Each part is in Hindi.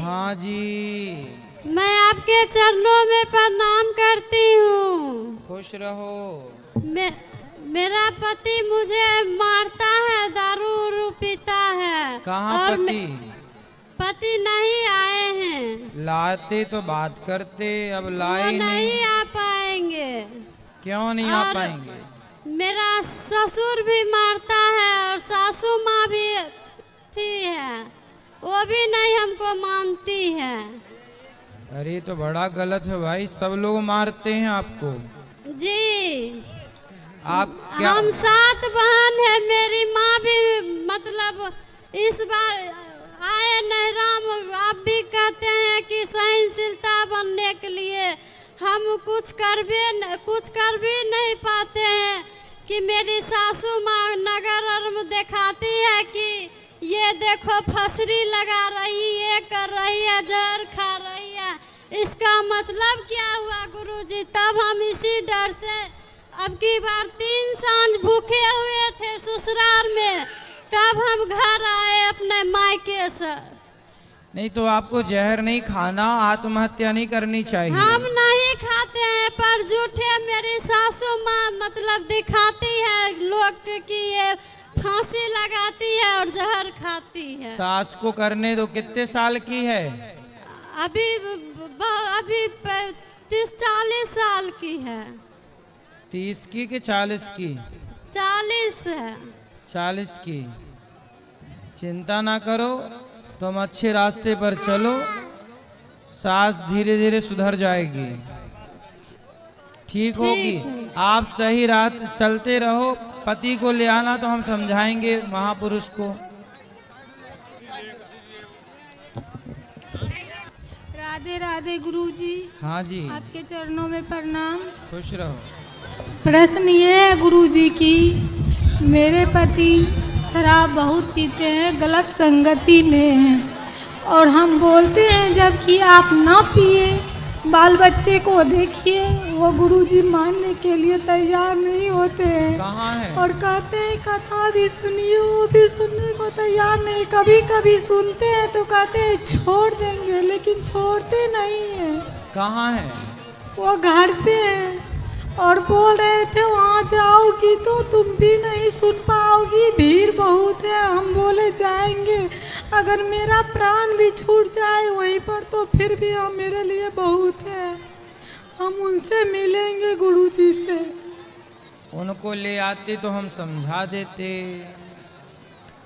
हाँ जी। मैं आपके चरणों में प्रणाम करती हूँ। खुश रहो। मेरा पति मुझे मारता है, दारू उरू पीता है। कहाँ और पति? पति नहीं आए हैं। लाते तो बात करते, अब लाए वो नहीं। नहीं आ पाएंगे। क्यों नहीं आ और पाएंगे? मेरा ससुर भी मारता है और सासू माँ भी थी है, वो भी नहीं हमको मानती है। अरे तो बड़ा गलत है भाई, सब लोग मारते हैं आपको। जी आप क्या? हम 7 बहन है, मेरी माँ भी मतलब इस बार आए नहराम। आप भी कहते हैं कि सहनशीलता बनने के लिए हम कुछ कर भी नहीं पाते हैं कि मेरी सासू माँ नगर और में दिखाती है कि ये देखो फसरी लगा रही, ये कर रही है, जहर खा रही है। इसका मतलब क्या हुआ गुरुजी? तब हम इसी डर से अब की बार 3 सांझ भूखे हुए थे ससुराल में, तब हम घर आए अपने मायके से। नहीं तो आपको जहर नहीं खाना, आत्महत्या नहीं करनी चाहिए। हम नहीं खाते हैं, पर झूठे मेरी सासू माँ मतलब दिखाती है लोग कि ये फांसी लगाती है और जहर खाती है। सास को करने दो। कितने साल की है? अभी 30-40 साल की है। 30 की कि 40 की? 40 है। 40 की। चिंता ना करो, तुम अच्छे रास्ते पर चलो, सास धीरे धीरे सुधर जाएगी, ठीक होगी। आप सही राह चलते रहो। पति को ले आना तो हम समझाएंगे महापुरुष को। राधे राधे गुरुजी। हाँ जी। आपके चरणों में प्रणाम। खुश रहो। प्रश्न ये है गुरुजी की, मेरे पति शराब बहुत पीते हैं, गलत संगति में हैं, और हम बोलते हैं जबकि आप ना पिए, बाल बच्चे को देखिए, वो गुरुजी मानने के लिए तैयार नहीं होते हैं। कहाँ है? और कहते हैं कथा भी सुनिए, वो भी सुनने को तैयार नहीं। कभी कभी सुनते हैं तो कहते हैं छोड़ देंगे, लेकिन छोड़ते नहीं हैं। कहाँ है? वो घर पे हैं और बोल रहे थे वहाँ जाओगी तो तुम भी नहीं सुन पाओगी, भीड़ बहुत है। हम बोले जाएंगे, अगर मेरा प्राण भी छूट जाए वहीं पर तो फिर भी हम मेरे लिए बहुत है। हम उनसे मिलेंगे गुरुजी से। उनको ले आते तो हम समझा देते।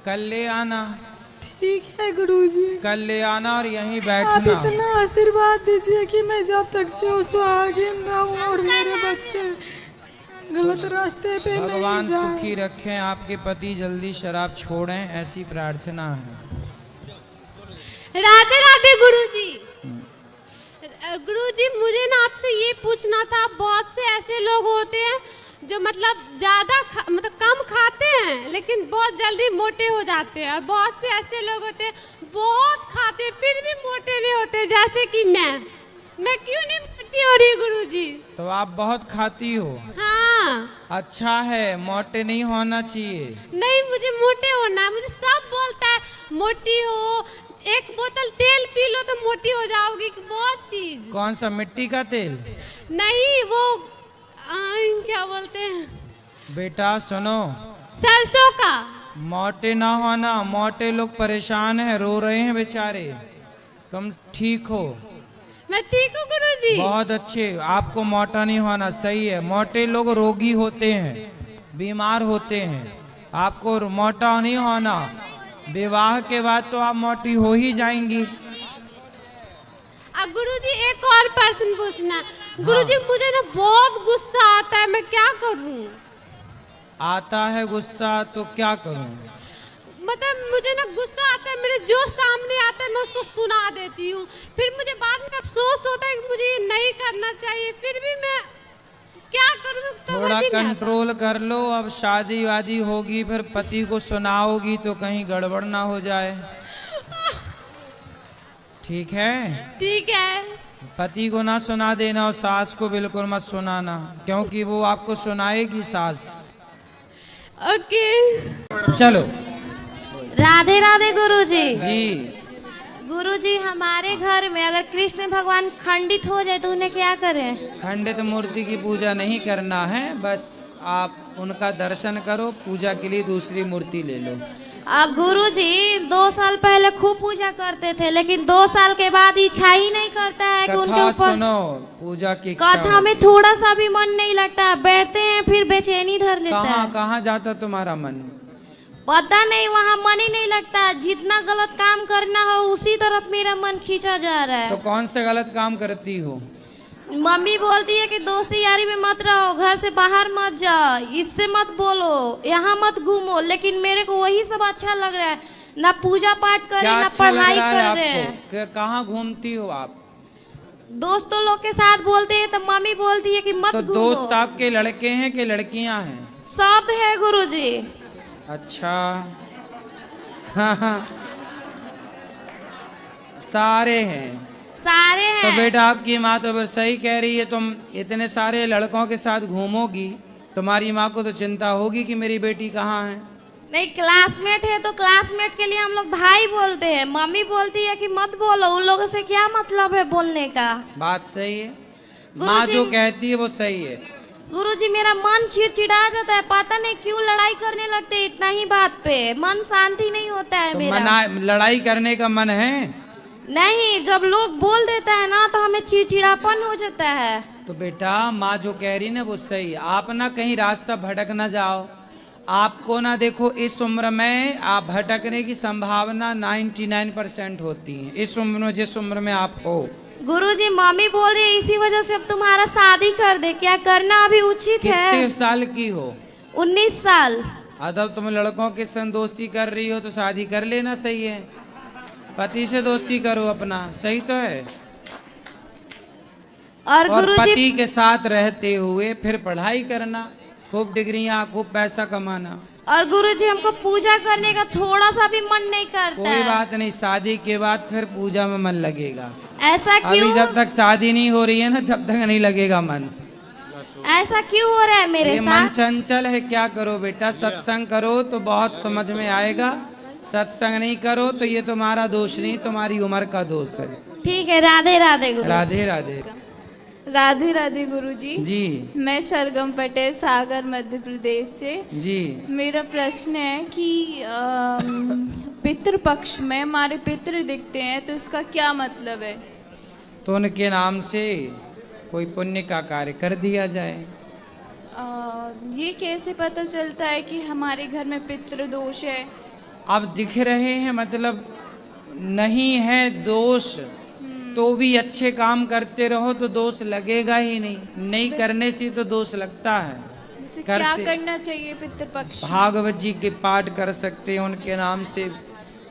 कल ले आना। ठीक है गुरुजी। कल ले आना और यहीं आप बैठना। इतना आशीर्वाद दीजिए कि मैं जब तक जो सुहागिन रहूं और मेरे बच्चे गलत रास्ते पे नहीं भगवान जाएं। सुखी रखें, आपके पति जल्दी शराब छोड़ें, ऐसी प्रार्थना है। राधे राधे गुरुजी। गुरुजी मुझे ना आपसे ये पूछना था, बहुत से ऐसे लोग होते हैं जो मतलब मतलब कम खाते हैं लेकिन बहुत जल्दी मोटे हो जाते हैं, और बहुत से ऐसे लोग होते हैं बहुत खाते हैं फिर भी मोटे नहीं होते, जैसे कि मैं क्यों नहीं मोटी हो रही गुरुजी? तो आप बहुत खाती हो? हाँ। अच्छा है, मोटे नहीं होना चाहिए। नहीं, मुझे मोटे होना है। मुझे सब बोलता है मोटी हो, 1 बोतल तेल पी लो तो मोटी हो जाओगी, बहुत चीज। कौन सा, मिट्टी का तेल? नहीं, वो क्या बोलते हैं बेटा सुनो, सरसों का। मोटे ना होना, मोटे लोग परेशान हैं, रो रहे हैं बेचारे। तुम ठीक हो? मैं ठीक हूँ गुरुजी। बहुत अच्छे। आपको मोटा नहीं होना, सही है। मोटे लोग रोगी होते हैं, बीमार होते हैं। आपको मोटा नहीं होना। विवाह के बाद तो आप मोटी हो ही जाएंगी। अब गुरुजी एक और प्रश्न पूछना। गुरुजी मुझे ना बहुत गुस्सा आता है, मैं क्या करूं? आता है गुस्सा तो क्या करूं? मतलब मुझे ना गुस्सा आता है, मेरे जो सामने आता है मैं उसको सुना देती हूँ, फिर मुझे बाद में अफसोस होता है कि मुझे ये नहीं करना चाहिए, फिर भी मैं क्या करूं? थोड़ा कंट्रोल कर लो। अब शादी वादी होगी, फिर पति को सुनाओगी तो कहीं गड़बड़ ना हो जाए। ठीक है? ठीक है। पति को ना सुना देना और सास को बिल्कुल मत सुनाना, क्योंकि वो आपको सुनाएगी सास। ओके। चलो। राधे राधे गुरुजी। जी। गुरुजी हमारे घर में अगर कृष्ण भगवान खंडित हो जाए तो उन्हें क्या करें? खंडित मूर्ति की पूजा नहीं करना है, बस आप उनका दर्शन करो, पूजा के लिए दूसरी मूर्ति ले लो। गुरुजी 2 साल पहले खूब पूजा करते थे, लेकिन 2 साल के बाद इच्छा ही नहीं करता है कि उनके कथा ऊपर सुनो, पूजा की इच्छा कथा हो। में थोड़ा सा भी मन नहीं लगता, बैठते हैं फिर बेचैनी धर लेता कहाँ है। कहाँ जाता तुम्हारा मन? पता नहीं, वहाँ मन ही नहीं लगता। जितना गलत काम करना हो उसी तरफ मेरा मन खींचा जा रहा है। तो कौन से गलत काम करती हो? मम्मी बोलती है कि दोस्ती यारी में मत रहो, घर से बाहर मत जाओ, इससे मत बोलो, यहाँ मत घूमो, लेकिन मेरे को वही सब अच्छा लग रहा है। ना पूजा पाठ करे, क्या ना अच्छा लग पढ़ाई रहा है कर रहे हैं। आपको? कहाँ घूमती हो आप? दोस्तों लोग के साथ बोलते हैं तो मम्मी बोलती है कि मत तो घूमो। दोस्त आपके लड़के हैं कि लड़कियां हैं? सब है गुरुजी। अच्छा। हाँ, सारे हैं। सारे तो हैं। बेटा आपकी माँ तो बस सही कह रही है, तुम इतने सारे लड़कों के साथ घूमोगी, तुम्हारी माँ को तो चिंता होगी कि मेरी बेटी कहाँ है। नहीं, क्लासमेट है तो क्लासमेट के लिए हम लोग भाई बोलते हैं। मम्मी बोलती है कि मत बोलो, उन लोगों से क्या मतलब है बोलने का। बात सही है, माँ गुरुजी- जो कहती है वो सही है। गुरुजी मेरा मन चिड़चिड़ा जाता है, पता नहीं क्यों लड़ाई करने लगते हैं इतना ही बात पे, मन शांति नहीं होता है तो मेरा। लड़ाई करने का मन है? नहीं, जब लोग बोल देता है ना तो हमें चिड़चिड़ापन हो जाता है। तो बेटा माँ जो कह रही ना वो सही है, आप ना कहीं रास्ता भटक ना जाओ। आपको ना देखो, इस उम्र में आप भटकने की संभावना 99% होती है, इस उम्र में, जिस उम्र में आप हो। गुरुजी मम्मी बोल रही है इसी वजह से अब तुम्हारा शादी कर दे, क्या करना अभी उचित है? कितने साल की हो? 19 साल। अदब तुम लड़कों के संग दोस्ती कर रही हो तो शादी कर लेना सही है, पति से दोस्ती करो अपना, सही तो है। और और गुरुजी पति के साथ रहते हुए फिर पढ़ाई करना, खूब डिग्रियां, खूब पैसा कमाना। और गुरुजी हमको पूजा करने का थोड़ा सा भी मन नहीं करता कोई है। बात नहीं, शादी के बाद फिर पूजा में मन लगेगा। ऐसा अभी क्यों? जब तक शादी नहीं हो रही है ना तब तक नहीं लगेगा मन। ऐसा क्यों हो रहा है मेरे ये मन साथ? चंचल है, क्या करो बेटा, सत्संग करो तो बहुत समझ में आएगा, सत्संग नहीं करो तो ये तुम्हारा दोष नहीं, तुम्हारी उम्र का दोष है। ठीक है, राधे राधे गुरु। राधे राधे। राधे राधे गुरुजी। जी मैं सरगम पटेल, सागर मध्य प्रदेश से। जी। मेरा प्रश्न है कि पितृपक्ष में हमारे पितृ दिखते हैं तो इसका क्या मतलब है? तो उनके नाम से कोई पुण्य का कार्य कर दिया जाए। ये कैसे पता चलता है कि हमारे घर में पितृ दोष है? अब दिख रहे हैं, मतलब नहीं है दोष तो भी अच्छे काम करते रहो तो दोष लगेगा ही नहीं, नहीं करने से तो दोष लगता है। जैसे क्या करते करना चाहिए पितृपक्ष? भागवत जी के पाठ कर सकते हैं, उनके नाम से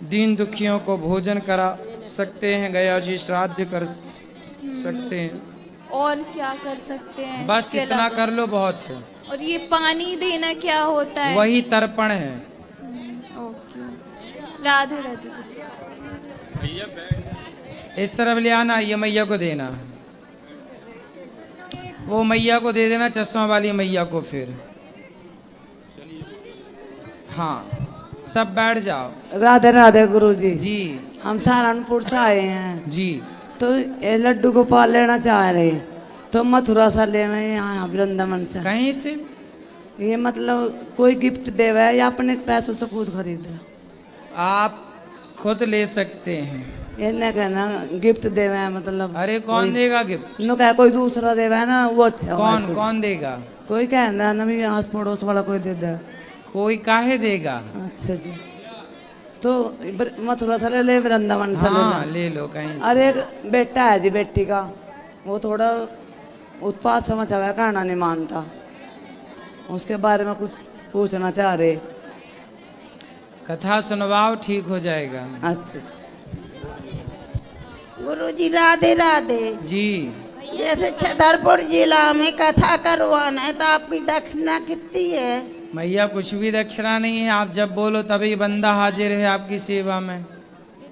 दीन दुखियों को भोजन करा सकते हैं, गया जी श्राद्ध कर सकते हैं। और क्या कर सकते हैं? बस इसके इतना अलावा? कर लो, बहुत है। और ये पानी देना क्या होता है? वही तर्पण है। ओके, राधे राधे। इस तरफ ले आना, ये मैया को देना, वो मैया को दे देना, चश्मा वाली मैया को। फिर हाँ, सब बैठ जाओ। राधे राधे गुरुजी। जी हम सहारनपुर से आए हैं, जी। तो ये लड्डू गोपाल लेना चाह रहे, तो मथुरा से ले रहे हैं यहाँ वृंदावन से। कहीं से? ये मतलब कोई गिफ्ट देवा है या अपने पैसों से खुद खरीदा? आप खुद ले सकते हैं। ये न कहना गिफ्ट देवा है, मतलब अरे कौन देगा गिफ्ट? नो कह कोई दूसरा देवा है ना, वो अच्छा होगा। कौन कौन देगा? कोई कहना ना भी आस पड़ोस वाला कोई दे दे। कोई काहे देगा? अच्छा जी, तो मथुरा से ले ले, वृंदावन से ले हाँ ले। ले लो कहीं से। अरे एक बेटा है जी बेटी का, वो थोड़ा उत्पाद समझ आया, कहना नहीं मानता, उसके बारे में कुछ पूछना चाह रहे। कथा सुनवाओ, ठीक हो जाएगा। अच्छा गुरुजी राधे राधे। जी। जैसे छतरपुर जिला में कथा करवाना है तो आपकी दक्षिणा कितनी है? मैया कुछ भी दक्षिणा नहीं है, आप जब बोलो तभी बंदा हाजिर है आपकी सेवा में।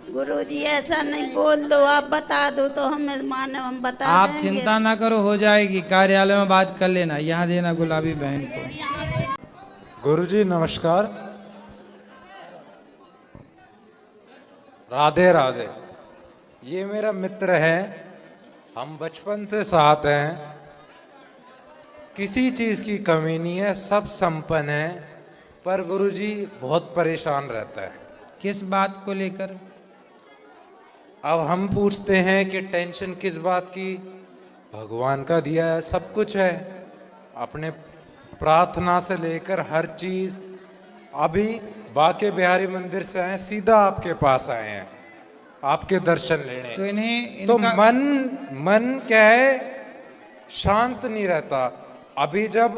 गुरुजी ऐसा नहीं बोल दो, आप बता दो तो हमें माने, हम बता आप देंगे। चिंता ना करो, हो जाएगी, कार्यालय में बात कर लेना, यहाँ देना गुलाबी बहन को। गुरुजी नमस्कार। राधे राधे। ये मेरा मित्र है, हम बचपन से साथ हैं, किसी चीज की कमी नहीं है, सब संपन्न है, पर गुरुजी बहुत परेशान रहता है। किस बात को लेकर? अब हम पूछते हैं कि टेंशन किस बात की? भगवान का दिया है, सब कुछ है, अपने प्रार्थना से लेकर हर चीज। अभी बाके बिहारी मंदिर से आए, सीधा आपके पास आए हैं आपके दर्शन लेने। तो इन्हें तो इनका मन क्या है, शांत नहीं रहता। अभी जब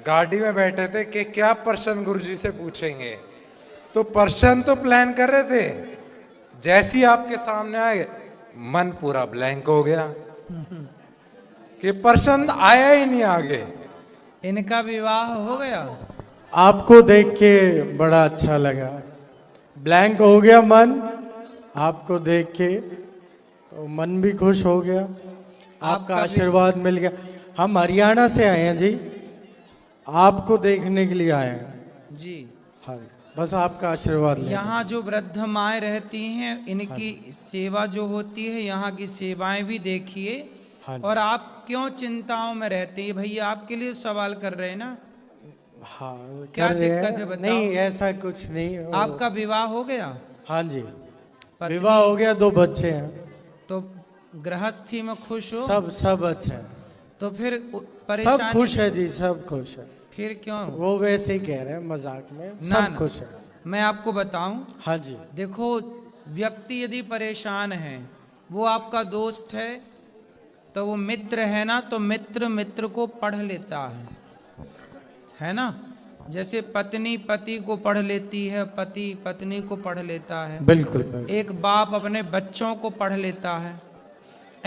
गाड़ी में बैठे थे कि क्या प्रश्न गुरुजी से पूछेंगे, तो प्रश्न तो प्लान कर रहे थे, जैसे ही आपके सामने आए मन पूरा ब्लैंक हो गया कि प्रश्न आया ही नहीं आगे। इनका विवाह हो गया? आपको देख के बड़ा अच्छा लगा, ब्लैंक हो गया मन आपको देख के, तो मन भी खुश हो गया, आपका आशीर्वाद मिल गया। हम हरियाणा से आए हैं जी, आपको देखने के लिए आए हैं जी। हाँ, बस आपका आशीर्वाद लेना। यहाँ जो वृद्ध माएँ रहती हैं, इनकी सेवा जो होती है, यहाँ की सेवाएं भी देखिए। हाँ जी। और आप क्यों चिंताओं में रहते हैं? भैया आपके लिए सवाल कर रहे हैं ना। हाँ, क्या कर रहे हैं। दिक्कत है बताओ? नहीं, ऐसा कुछ नहीं। आपका विवाह हो गया? हाँ जी, पत्नी- विवाह हो गया, 2 बच्चे हैं। तो गृहस्थी में खुश हो? सब अच्छा है, तो फिर सब परेशानी खुश है जी, सब खुश है। फिर क्यों? वो वैसे ही कह रहे हैं मजाक में, ना सब खुश है। मैं आपको बताऊं, हाँ जी, देखो, व्यक्ति यदि परेशान है, वो आपका दोस्त है, तो वो मित्र है ना, तो मित्र को पढ़ लेता है ना। जैसे पत्नी पति को पढ़ लेती है, पति पत्नी को पढ़ लेता है, बिल्कुल बिल्कुल। एक बाप अपने बच्चों को पढ़ लेता है।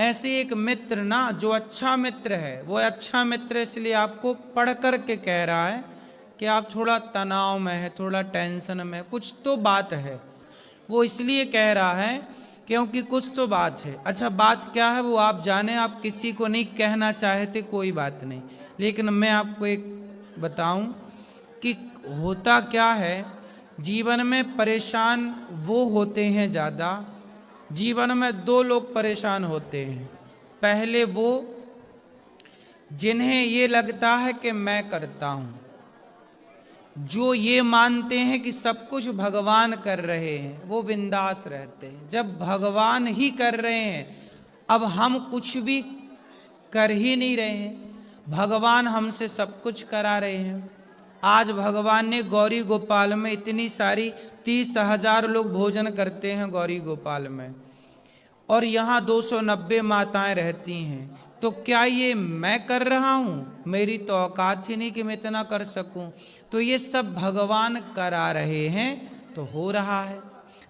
ऐसे एक मित्र ना, जो अच्छा मित्र है, वो अच्छा मित्र इसलिए आपको पढ़ कर के कह रहा है कि आप थोड़ा तनाव में है, थोड़ा टेंशन में, कुछ तो बात है। वो इसलिए कह रहा है क्योंकि कुछ तो बात है। अच्छा, बात क्या है वो आप जाने, आप किसी को नहीं कहना चाहते, कोई बात नहीं, लेकिन मैं आपको एक बताऊं कि होता क्या है, जीवन में परेशान वो होते हैं ज़्यादा। जीवन में 2 लोग परेशान होते हैं। पहले वो जिन्हें ये लगता है कि मैं करता हूँ, जो ये मानते हैं कि सब कुछ भगवान कर रहे हैं, वो बिंदास रहते हैं। जब भगवान ही कर रहे हैं, अब हम कुछ भी कर ही नहीं रहे हैं, भगवान हमसे सब कुछ करा रहे हैं। आज भगवान ने गौरी गोपाल में इतनी सारी 30,000 लोग भोजन करते हैं गौरी गोपाल में, और यहाँ 290 माताएं रहती हैं। तो क्या ये मैं कर रहा हूँ? मेरी तो औकात ही नहीं कि मैं इतना कर सकूं। तो ये सब भगवान करा रहे हैं, तो हो रहा है।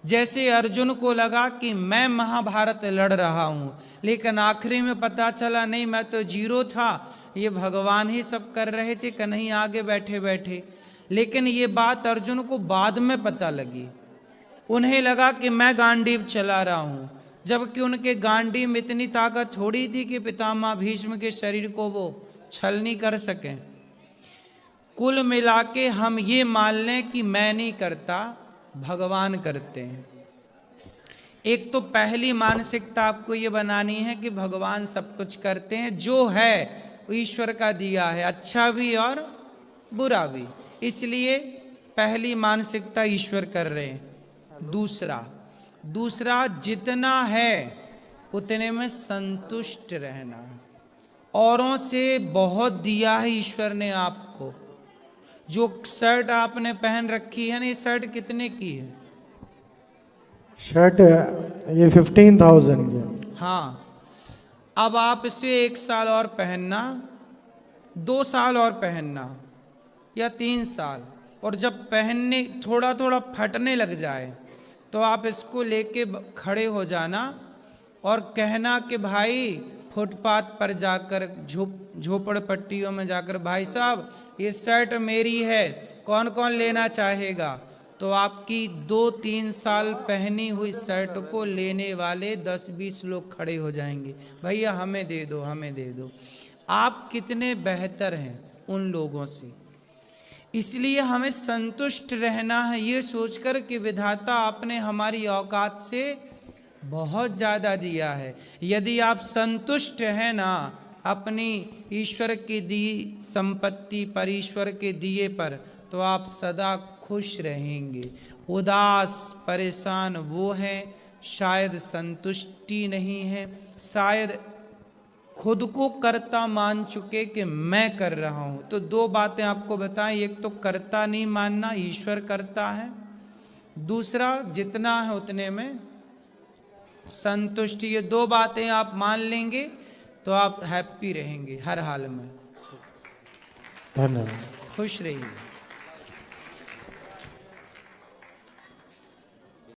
जैसे अर्जुन को लगा कि मैं महाभारत लड़ रहा हूँ, लेकिन आखिरी में पता चला नहीं, मैं तो 0 था, ये भगवान ही सब कर रहे थे, कन्हैया आगे बैठे बैठे। लेकिन ये बात अर्जुन को बाद में पता लगी। उन्हें लगा कि मैं गांडीव चला रहा हूँ, जबकि उनके गांडीव में इतनी ताकत थोड़ी थी कि पितामह भीष्म के शरीर को वो छल नहीं कर सके। कुल मिला के हम ये मान लें कि मैं नहीं करता, भगवान करते हैं। एक तो पहली मानसिकता आपको ये बनानी है कि भगवान सब कुछ करते हैं, जो है वो ईश्वर का दिया है, अच्छा भी और बुरा भी, इसलिए पहली मानसिकता ईश्वर कर रहे हैं। दूसरा जितना है उतने में संतुष्ट रहना। औरों से बहुत दिया है ईश्वर ने आपको। जो शर्ट आपने पहन रखी है ना, ये शर्ट कितने की है? शर्ट ये 15,000 की। हाँ, अब आप इसे 1 साल और पहनना, 2 साल और पहनना, या 3 साल, और जब पहनने थोड़ा थोड़ा फटने लग जाए तो आप इसको लेके खड़े हो जाना और कहना कि भाई फुटपाथ पर जाकर, झोपड़पट्टियों में जाकर, भाई साहब ये शर्ट मेरी है, कौन कौन लेना चाहेगा? तो आपकी 2-3 साल पहनी हुई शर्ट को लेने वाले 10-20 लोग खड़े हो जाएंगे, भैया हमें दे दो, हमें दे दो। आप कितने बेहतर हैं उन लोगों से। इसलिए हमें संतुष्ट रहना है, ये सोचकर कि विधाता आपने हमारी औकात से बहुत ज़्यादा दिया है। यदि आप संतुष्ट हैं ना अपनी ईश्वर की दी संपत्ति पर, ईश्वर के दिए पर, तो आप सदा खुश रहेंगे। उदास परेशान वो हैं शायद संतुष्टि नहीं है, शायद खुद को कर्ता मान चुके कि मैं कर रहा हूं। तो दो बातें आपको बताएं, एक तो कर्ता नहीं मानना, ईश्वर करता है, दूसरा जितना है उतने में संतुष्टि। ये दो बातें आप मान लेंगे तो आप हैप्पी रहेंगे हर हाल में। धन्यवाद। खुश रहिए।